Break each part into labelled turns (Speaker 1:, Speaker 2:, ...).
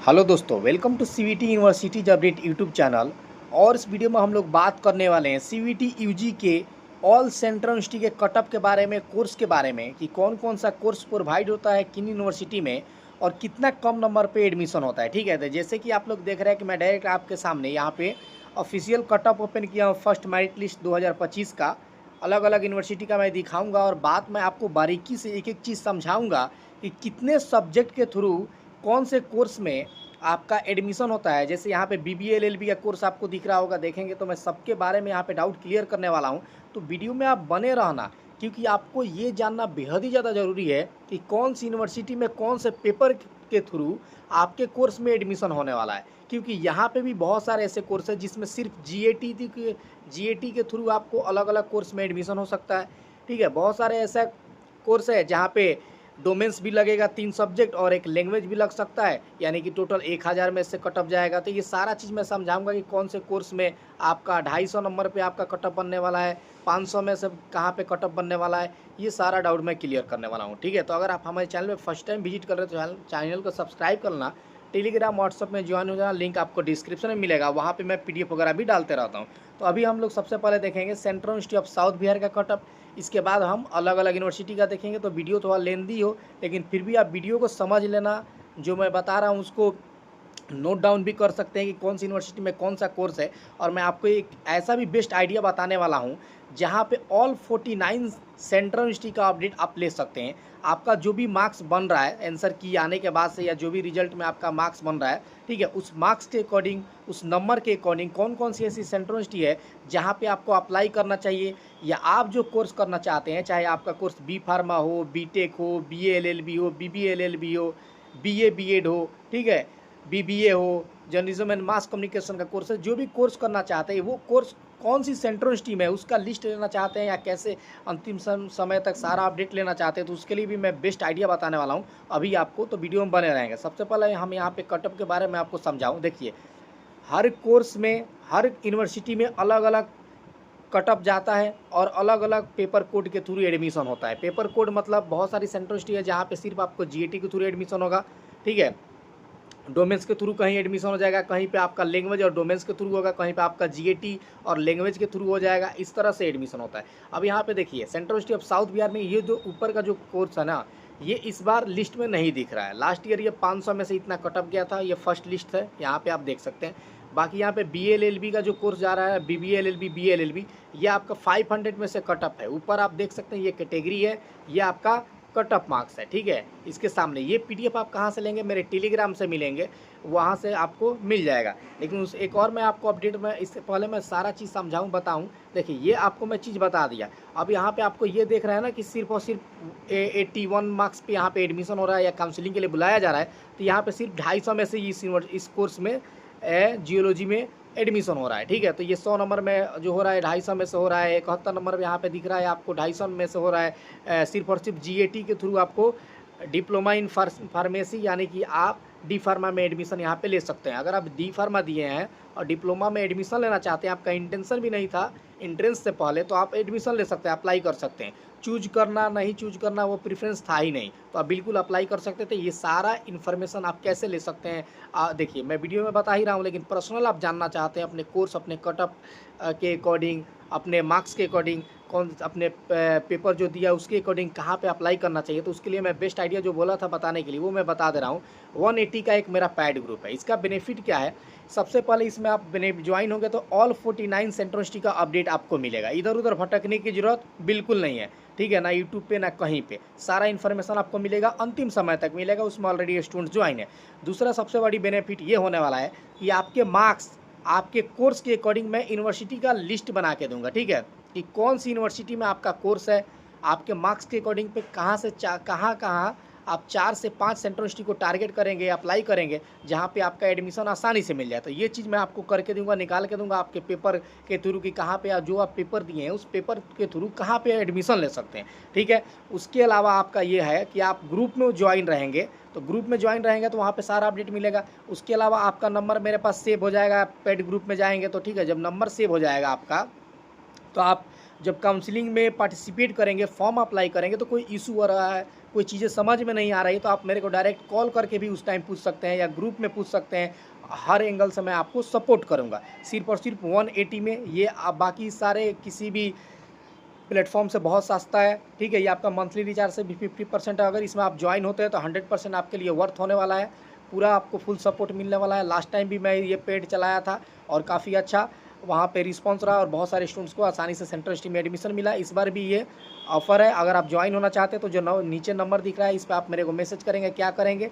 Speaker 1: Hello दोस्तों, welcome to CVT university update YouTube channel. और इस वीडियो में हम लोग बात करने वाले हैं सीवीटी यूजी के ऑल सेंट्रल यूनिवर्सिटी के कटअप के बारे में, कोर्स के बारे में कि कौन कौन सा कोर्स प्रोवाइड होता है किन यूनिवर्सिटी में और कितना कम नंबर पे एडमिशन होता है। ठीक है, तो जैसे कि आप लोग देख रहे हैं कि मैं डायरेक्ट आपके सामने यहाँ पे ऑफिशियल कटअप ओपन किया हूँ फर्स्ट मेरिट लिस्ट 2025 का। अलग अलग यूनिवर्सिटी का मैं दिखाऊंगा और बात मैं आपको बारीकी से एक एक चीज़ समझाऊंगा कि कितने सब्जेक्ट के थ्रू कौन से कोर्स में आपका एडमिशन होता है। जैसे यहाँ पे बीबीए एलएलबी का कोर्स आपको दिख रहा होगा, देखेंगे तो मैं सबके बारे में यहाँ पे डाउट क्लियर करने वाला हूँ। तो वीडियो में आप बने रहना, क्योंकि आपको ये जानना बेहद ही ज़्यादा ज़रूरी है कि कौन सी यूनिवर्सिटी में कौन से पेपर के थ्रू आपके कोर्स में एडमिशन होने वाला है। क्योंकि यहाँ पे भी बहुत सारे ऐसे कोर्स है जिसमें सिर्फ जीएटी के थ्रू आपको अलग अलग कोर्स में एडमिशन हो सकता है। ठीक है, बहुत सारे ऐसा कोर्स है जहाँ पे डोमेन्स भी लगेगा 3 सब्जेक्ट और एक लैंग्वेज भी लग सकता है, यानी कि टोटल 1000 में से कटअप जाएगा। तो ये सारा चीज़ मैं समझाऊंगा कि कौन से कोर्स में आपका 250 नंबर पे आपका कटअप बनने वाला है, 500 में से कहाँ पे कटअप बनने वाला है, ये सारा डाउट मैं क्लियर करने वाला हूँ। ठीक है, तो अगर आप हमारे चैनल में फर्स्ट टाइम विजिट कर रहे हो तो चैनल को सब्सक्राइब करना, टेलीग्राम व्हाट्सअप में ज्वाइन हो जाना, लिंक आपको डिस्क्रिप्शन में मिलेगा, वहाँ पे मैं पीडीएफ वगैरह भी डालते रहता हूँ। तो अभी हम लोग सबसे पहले देखेंगे central university of south Bihar का कटअप। इसके बाद हम अलग अलग यूनिवर्सिटी का देखेंगे। तो वीडियो थोड़ा लेंदी हो, लेकिन फिर भी आप वीडियो को समझ लेना, जो मैं बता रहा हूँ उसको नोट डाउन भी कर सकते हैं कि कौन सी यूनिवर्सिटी में कौन सा कोर्स है। और मैं आपको एक ऐसा भी बेस्ट आइडिया बताने वाला हूं जहां पे ऑल 49 सेंट्रल यूनिवर्सिटी का अपडेट आप ले सकते हैं। आपका जो भी मार्क्स बन रहा है आंसर की आने के बाद से, या जो भी रिजल्ट में आपका मार्क्स बन रहा है, ठीक है, उस मार्क्स के अकॉर्डिंग, उस नंबर के अकॉर्डिंग कौन कौन सी ऐसी सेंट्रल यूनिवर्सिटी है जहाँ पे आपको अप्लाई करना चाहिए, या आप जो कोर्स करना चाहते हैं, चाहे आपका कोर्स बी फार्मा हो, बी टेक हो, बी एल हो, बी एल हो, बी एड हो, ठीक है, बीबीए हो, जर्नलिज्म एंड मास कम्युनिकेशन का कोर्स है, जो भी कोर्स करना चाहते हैं वो कोर्स कौन सी सेंट्रल यूनिवर्सिटी में है उसका लिस्ट लेना चाहते हैं, या कैसे अंतिम समय तक सारा अपडेट लेना चाहते हैं, तो उसके लिए भी मैं बेस्ट आइडिया बताने वाला हूँ अभी आपको। तो वीडियो में बने रहेंगे। सबसे पहले हम यहाँ पे कटअप के बारे में आपको समझाऊँ। देखिए, हर कोर्स में, हर यूनिवर्सिटी में अलग अलग कटअप जाता है और अलग अलग पेपर कोड के थ्रू एडमिशन होता है। पेपर कोड मतलब बहुत सारी सेंट्रल यूनिवर्सिटी है जहाँ पे सिर्फ आपको जीएटी के थ्रू एडमिशन होगा। ठीक है, डोमेन्स के थ्रू कहीं एडमिशन हो जाएगा, कहीं पे आपका लैंग्वेज और डोमेन्स के थ्रू होगा, कहीं पे आपका जीएटी और लैंग्वेज के थ्रू हो जाएगा। इस तरह से एडमिशन होता है। अब यहाँ पे देखिए, central university of south Bihar में ये जो ऊपर का जो कोर्स है ना, ये इस बार लिस्ट में नहीं दिख रहा है। लास्ट ईयर ये 500 में से इतना कटअप गया था, ये फर्स्ट लिस्ट है, यहाँ पे आप देख सकते हैं। बाकी यहाँ पे BLLB का जो कोर्स जा रहा है, BBLLB ये आपका 500 में से कटअप है। ऊपर आप देख सकते हैं ये कैटेगरी है, ये आपका कट ऑफ मार्क्स है। ठीक है, इसके सामने ये पीडीएफ आप कहाँ से लेंगे, मेरे टेलीग्राम से मिलेंगे, वहाँ से आपको मिल जाएगा। लेकिन उस एक और मैं आपको अपडेट में, इससे पहले मैं सारा चीज़ समझाऊँ, बताऊँ। देखिए, ये आपको मैं चीज़ बता दिया। अब यहाँ पे आपको ये देख रहे हैं ना कि सिर्फ और सिर्फ 81 मार्क्स पे यहाँ पे एडमिशन हो रहा है या काउंसलिंग के लिए बुलाया जा रहा है। तो यहाँ पे सिर्फ 250 में से इस कोर्स में जियोलॉजी में एडमिशन हो रहा है। ठीक है, तो ये 100 नंबर में जो हो रहा है 250 में से हो रहा है, 71 नंबर यहाँ पे दिख रहा है आपको 250 में से हो रहा है। सिर्फ और सिर्फ जीएटी के थ्रू आपको डिप्लोमा इन फार्मेसी, यानी कि आप डी फार्मा में एडमिशन यहाँ पे ले सकते हैं। अगर आप डी फार्मा दिए हैं और डिप्लोमा में एडमिशन लेना चाहते हैं, आपका इंटेंशन भी नहीं था एंट्रेंस से पहले, तो आप एडमिशन ले सकते हैं, अप्लाई कर सकते हैं। चूज करना नहीं चूज करना वो प्रेफरेंस था ही नहीं, तो आप बिल्कुल अप्लाई कर सकते थे। ये सारा इन्फॉर्मेशन आप कैसे ले सकते हैं, देखिए मैं वीडियो में बता ही रहा हूँ, लेकिन पर्सनल आप जानना चाहते हैं अपने कोर्स, अपने कटअप के अकॉर्डिंग, अपने मार्क्स के अकॉर्डिंग, कौन अपने पेपर जो दिया उसके अकॉर्डिंग कहाँ पे अप्लाई करना चाहिए, तो उसके लिए मैं बेस्ट आइडिया जो बोला था बताने के लिए वो मैं बता दे रहा हूँ। 180 का एक मेरा पैड ग्रुप है। इसका बेनिफिट क्या है, सबसे पहले इसमें आप ज्वाइन होंगे तो ऑल 49 सेंट्रल यूनिवर्सिटी का अपडेट आपको मिलेगा। इधर उधर भटकने की जरूरत बिल्कुल नहीं है। ठीक है ना, यूट्यूब पे ना कहीं पे, सारा इन्फॉर्मेशन आपको मिलेगा, अंतिम समय तक मिलेगा, उसमें ऑलरेडी स्टूडेंट ज्वाइन है। दूसरा सबसे बड़ी बेनिफिट ये होने वाला है कि आपके मार्क्स आपके कोर्स के अकॉर्डिंग मैं यूनिवर्सिटी का लिस्ट बना के दूंगा। ठीक है, कि कौन सी यूनिवर्सिटी में आपका कोर्स है, आपके मार्क्स के अकॉर्डिंग पे कहाँ से कहाँ आप 4 से 5 सेंट्रल यूनिवर्सिटी को टारगेट करेंगे, अप्लाई करेंगे, जहाँ पे आपका एडमिशन आसानी से मिल जाए। तो ये चीज़ मैं आपको करके दूंगा, निकाल के दूंगा आपके पेपर के थ्रू कि कहाँ पे जो आप पेपर दिए हैं उस पेपर के थ्रू कहाँ पे एडमिशन ले सकते हैं। ठीक है, उसके अलावा आपका ये है कि आप ग्रुप में ज्वाइन रहेंगे, तो ग्रुप में ज्वाइन रहेंगे तो वहाँ पे सारा अपडेट मिलेगा। उसके अलावा आपका नंबर मेरे पास सेव हो जाएगा, पेड ग्रुप में जाएंगे तो। ठीक है, जब नंबर सेव हो जाएगा आपका, तो आप जब काउंसलिंग में पार्टिसिपेट करेंगे, फॉर्म अप्लाई करेंगे, तो कोई इशू हो रहा है, कोई चीज़ें समझ में नहीं आ रही तो आप मेरे को डायरेक्ट कॉल करके भी उस टाइम पूछ सकते हैं या ग्रुप में पूछ सकते हैं। हर एंगल से मैं आपको सपोर्ट करूँगा। सिर्फ़ और सिर्फ 180 में ये आप बाकी सारे किसी भी प्लेटफॉर्म से बहुत सस्ता है, ठीक है। ये आपका मंथली रिचार्ज से भी 50% है। अगर इसमें आप ज्वाइन होते हैं तो 100% आपके लिए वर्थ होने वाला है। पूरा आपको फुल सपोर्ट मिलने वाला है। लास्ट टाइम भी मैं ये पेड चलाया था और काफ़ी अच्छा वहाँ पे रिस्पॉन्स रहा और बहुत सारे स्टूडेंट्स को आसानी से सेंट्रल स्ट्रीम में एडमिशन मिला। इस बार भी ये ऑफ़र है। अगर आप ज्वाइन होना चाहते हैं तो जो नीचे नंबर दिख रहा है इस पर आप मेरे को मैसेज करेंगे। क्या करेंगे,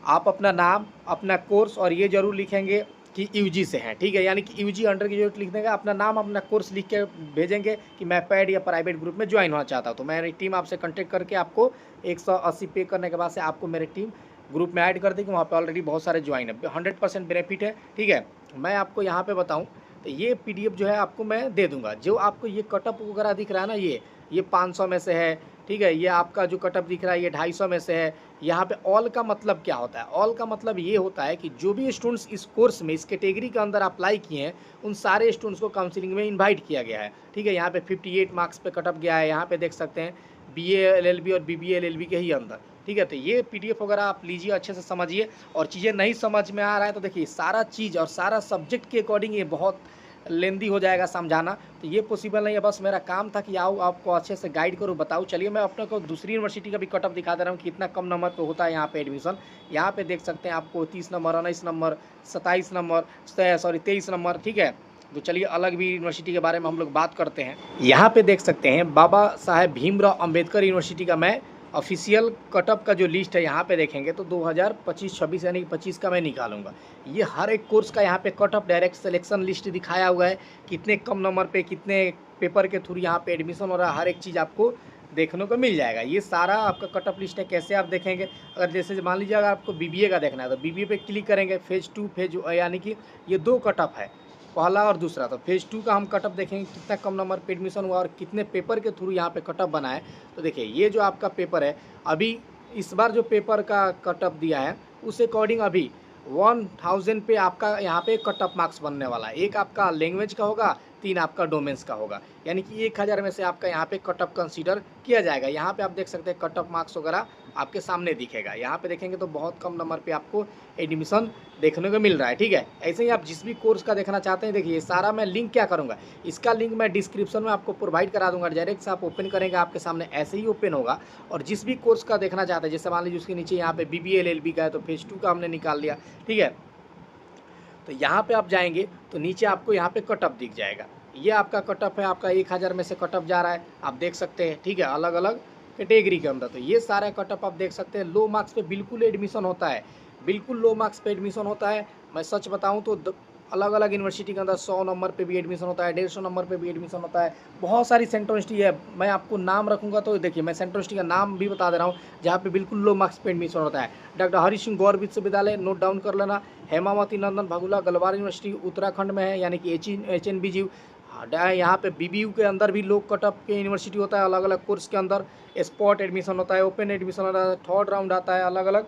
Speaker 1: आप अपना नाम, अपना कोर्स और ये ज़रूर लिखेंगे कि यूजी से हैं, ठीक है। यानी कि यूजी अंडर ग्रेजुएट लिख देंगे, अपना नाम, अपना कोर्स लिख के भेजेंगे कि मैं पेड या प्राइवेट ग्रुप में ज्वाइन होना चाहता हूँ। तो मेरी टीम आपसे कांटेक्ट करके आपको 180 पे करने के बाद से आपको मेरी टीम ग्रुप में ऐड कर देगी। वहाँ पे ऑलरेडी बहुत सारे ज्वाइन है, 100% बेनिफिट है, ठीक है। मैं आपको यहाँ पे बताऊँ तो ये पीडीएफ जो है आपको मैं दे दूँगा। जो आपको ये कटअप वगैरह दिख रहा है ना, ये 500 में से है, ठीक है। ये आपका जो कटअप दिख रहा है ये 250 में से है। यहाँ पे ऑल का मतलब क्या होता है? ऑल का मतलब ये होता है कि जो भी स्टूडेंट्स इस कोर्स में, इस कैटेगरी के अंदर अप्लाई किए हैं, उन सारे स्टूडेंट्स को काउंसलिंग में इनवाइट किया गया है, ठीक है। यहाँ पे 58 मार्क्स पे कटअप गया है। यहाँ पे देख सकते हैं बीए एलएलबी और बीबीए एलएलबी के ही अंदर, ठीक है। तो ये पीडीएफ वगैरह आप लीजिए, अच्छे से समझिए। और चीज़ें नहीं समझ में आ रहा है तो देखिए सारा चीज़ और सारा सब्जेक्ट के अकॉर्डिंग ये बहुत लेंदी हो जाएगा समझाना, तो ये पॉसिबल नहीं है। बस मेरा काम था कि आओ आपको अच्छे से गाइड करूँ, बताऊँ। चलिए मैं अपने को दूसरी यूनिवर्सिटी का भी कटअप दिखा दे रहा हूँ कि कितना कम नंबर पे होता है यहाँ पे एडमिशन। यहाँ पे देख सकते हैं आपको 30 नंबर, 19 नंबर, 27 नंबर, 23 नंबर, ठीक है। तो चलिए अलग भी यूनिवर्सिटी के बारे में हम लोग बात करते हैं। यहाँ पे देख सकते हैं बाबा साहेब भीमराव अंबेडकर यूनिवर्सिटी का मैं ऑफिशियल कटअप का जो लिस्ट है यहाँ पे देखेंगे तो 2025-26 यानी कि 25 का मैं निकालूंगा। ये हर एक कोर्स का यहाँ पे कटअप डायरेक्ट सिलेक्शन लिस्ट दिखाया हुआ है, कितने कम नंबर पे कितने पेपर के थ्रू यहाँ पे एडमिशन हो रहा है, हर एक चीज़ आपको देखने को मिल जाएगा। ये सारा आपका कटअप लिस्ट है। कैसे आप देखेंगे, अगर जैसे मान लीजिए अगर आपको बीबीए का देखना है तो बीबीए पे क्लिक करेंगे। फेज़ 2 फेज यानी कि ये 2 कटअप है, पहला और दूसरा। तो फेज़ 2 का हम कटअप देखेंगे कितना कम नंबर पे एडमिशन हुआ और कितने पेपर के थ्रू यहाँ पे कटअप बना है। तो देखिए ये जो आपका पेपर है, अभी इस बार जो पेपर का कटअप दिया है उस अकॉर्डिंग अभी 1000 पे आपका यहाँ पे कटअप मार्क्स बनने वाला है। एक आपका लैंग्वेज का होगा, 3 आपका डोमेन्स का होगा, यानी कि 1000 में से आपका यहाँ पे कटअप कंसीडर किया जाएगा। यहाँ पे आप देख सकते हैं कटअप मार्क्स वगैरह आपके सामने दिखेगा। यहाँ पे देखेंगे तो बहुत कम नंबर पे आपको एडमिशन देखने को मिल रहा है, ठीक है। ऐसे ही आप जिस भी कोर्स का देखना चाहते हैं, देखिए सारा मैं लिंक क्या करूँगा, इसका लिंक मैं डिस्क्रिप्शन में आपको प्रोवाइड करा दूँगा। डायरेक्ट से आप ओपन करेंगे, आपके सामने ऐसे ही ओपन होगा। और जिस भी कोर्स का देखना चाहते हैं, जैसे मान लीजिए उसके नीचे यहाँ पे बीबीए एलएलबी का है तो फेज़ 2 का हमने निकाल लिया, ठीक है। तो यहाँ पे आप जाएंगे तो नीचे आपको यहाँ पे कटअप दिख जाएगा। ये आपका कटअप है, आपका 1000 में से कटअप जा रहा है, आप देख सकते हैं, ठीक है। अलग अलग कैटेगरी के अंदर तो ये सारे कटअप आप देख सकते हैं। लो मार्क्स पे बिल्कुल एडमिशन होता है, बिल्कुल लो मार्क्स पे एडमिशन होता है। मैं सच बताऊँ तो अलग अलग यूनिवर्सिटी के अंदर 100 नंबर पे भी एडमिशन होता है, 150 नंबर पे भी एडमिशन होता है। बहुत सारी सेंट्रल यूनिवर्सिटी है, मैं आपको नाम रखूँगा तो देखिए मैं सेंट्रल यूनिवर्सिटी का नाम भी बता दे रहा हूँ जहाँ पे बिल्कुल लो मार्क्स पे एडमिशन होता है। डॉक्टर हरि सिंह गौर विश्वविद्यालय, नोट डाउन कर लेना। हेमावती नंदन भगुला गलवार यूनिवर्सिटी उत्तराखंड में है, यानी कि HNBG। यहाँ पे बीबीयू के अंदर भी लो कटअप के यूनिवर्सिटी होता है, अलग अलग कोर्स के अंदर स्पॉट एडमिशन होता है, ओपन एडमिशन होता है, थर्ड राउंड आता है, अलग अलग,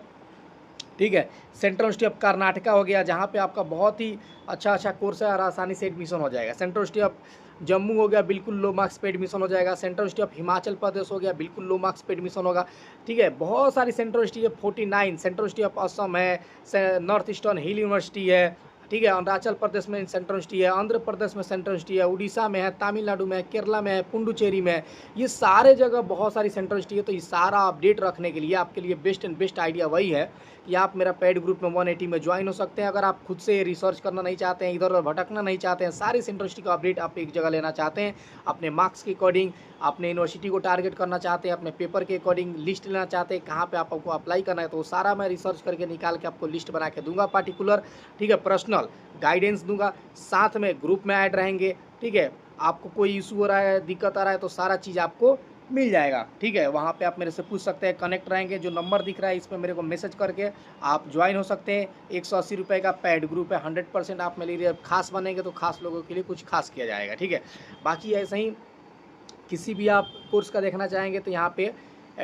Speaker 1: ठीक है। सेंट्रल यूनिवर्सिटी ऑफ कर्नाटका हो गया, जहाँ पे आपका बहुत ही अच्छा कोर्स है और आसानी से एडमिशन हो जाएगा। सेंट्रल यूनिवर्सिटी ऑफ जम्मू हो गया, बिल्कुल लो मार्क्स पे एडमिशन हो जाएगा। Central university of Himachal Pradesh हो गया, बिल्कुल लो मार्क्स पे एडमिशन होगा, ठीक है। बहुत सारी सेंट्रल यूनिवर्सिटी है, 49। सेंट्रल यूनिवर्सिटी ऑफ असम है, नॉर्थ ईस्टर्न हिल यूनिवर्सिटी है, ठीक है। अरुणाचल प्रदेश में सेंट्रल यूनिवर्सिटी है, आंध्र प्रदेश में सेंट्रल यूनिवर्सिटी है, उड़ीसा में है, तमिलनाडु में है, केरला में है, पुडुचेरी में है। ये सारे जगह बहुत सारी सेंट्रल यूनिवर्सिटी है। तो ये सारा अपडेट रखने के लिए आपके लिए बेस्ट एंड बेस्ट आइडिया वही है कि आप मेरा पेड ग्रुप में 180 में ज्वाइन हो सकते हैं। अगर आप खुद से रिसर्च करना नहीं चाहते हैं, इधर उधर भटकना नहीं चाहते हैं, सारी सेंट्रल यूनिवर्सिटी का अपडेट आप एक जगह लेना चाहते हैं, अपने मार्क्स के अकॉर्डिंग अपने यूनिवर्सिटी को टारगेट करना चाहते हैं, अपने पेपर के अकॉर्डिंग लिस्ट लेना चाहते हैं कहाँ पे आपको अप्लाई करना है, तो वो सारा मैं रिसर्च करके निकाल के आपको लिस्ट बना के दूंगा पार्टिकुलर, ठीक है। पर्सनल गाइडेंस दूंगा, साथ में ग्रुप में ऐड रहेंगे, ठीक है। आपको कोई इशू हो रहा है, दिक्कत आ रहा है तो सारा चीज़ आपको मिल जाएगा, ठीक है। वहाँ पे आप मेरे से पूछ सकते हैं, कनेक्ट रहेंगे। जो नंबर दिख रहा है इस पर मेरे को मैसेज करके आप ज्वाइन हो सकते हैं। 180 रुपये का पेड ग्रुप है, 100% आप मेरे लिए खास बनेंगे तो खास लोगों के लिए कुछ खास किया जाएगा, ठीक है। बाकी ऐसे ही किसी भी आप कोर्स का देखना चाहेंगे तो यहाँ पे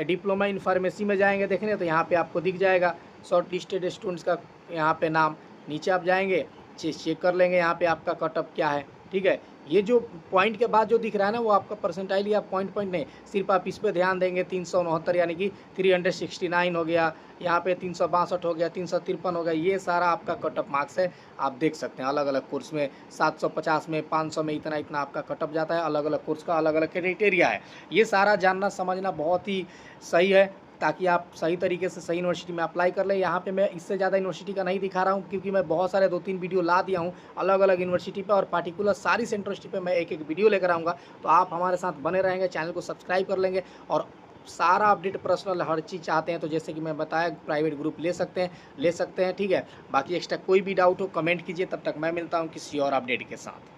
Speaker 1: डिप्लोमा इन फार्मेसी में जाएंगे देखने, तो यहाँ पे आपको दिख जाएगा शॉर्ट लिस्टेड स्टूडेंट्स का यहाँ पे नाम। नीचे आप जाएंगे, चेक कर लेंगे यहाँ पे आपका कटअप क्या है, ठीक है। ये जो पॉइंट के बाद जो दिख रहा है ना वो आपका परसेंटाइल या पॉइंट नहीं, सिर्फ आप इस पे ध्यान देंगे। 369 यानी कि 369 हो गया, यहाँ पे 362 हो गया, 353 हो गया, ये सारा आपका कट ऑफ मार्क्स है। आप देख सकते हैं अलग अलग कोर्स में 750 में 500 में इतना इतना आपका कट ऑफ जाता है। अलग अलग कोर्स का अलग अलग क्राइटेरिया है। ये सारा जानना समझना बहुत ही सही है, ताकि आप सही तरीके से सही यूनिवर्सिटी में अप्लाई कर लें। यहाँ पे मैं इससे ज़्यादा यूनिवर्सिटी का नहीं दिखा रहा हूँ, क्योंकि मैं बहुत सारे 2-3 वीडियो ला दिया हूँ अलग अलग यूनिवर्सिटी पे, और पार्टिकुलर सारी सेंट्रल यूनिवर्सिटी पे मैं एक एक वीडियो लेकर आऊँगा। तो आप हमारे साथ बने रहेंगे, चैनल को सब्सक्राइब कर लेंगे, और सारा अपडेट पर्सनल हर चीज़ चाहते हैं तो जैसे कि मैं बताया प्राइवेट ग्रुप ले सकते हैं। ठीक है, बाकी एक्स्ट्रा कोई भी डाउट हो कमेंट कीजिए। तब तक मैं मिलता हूँ किसी और अपडेट के साथ।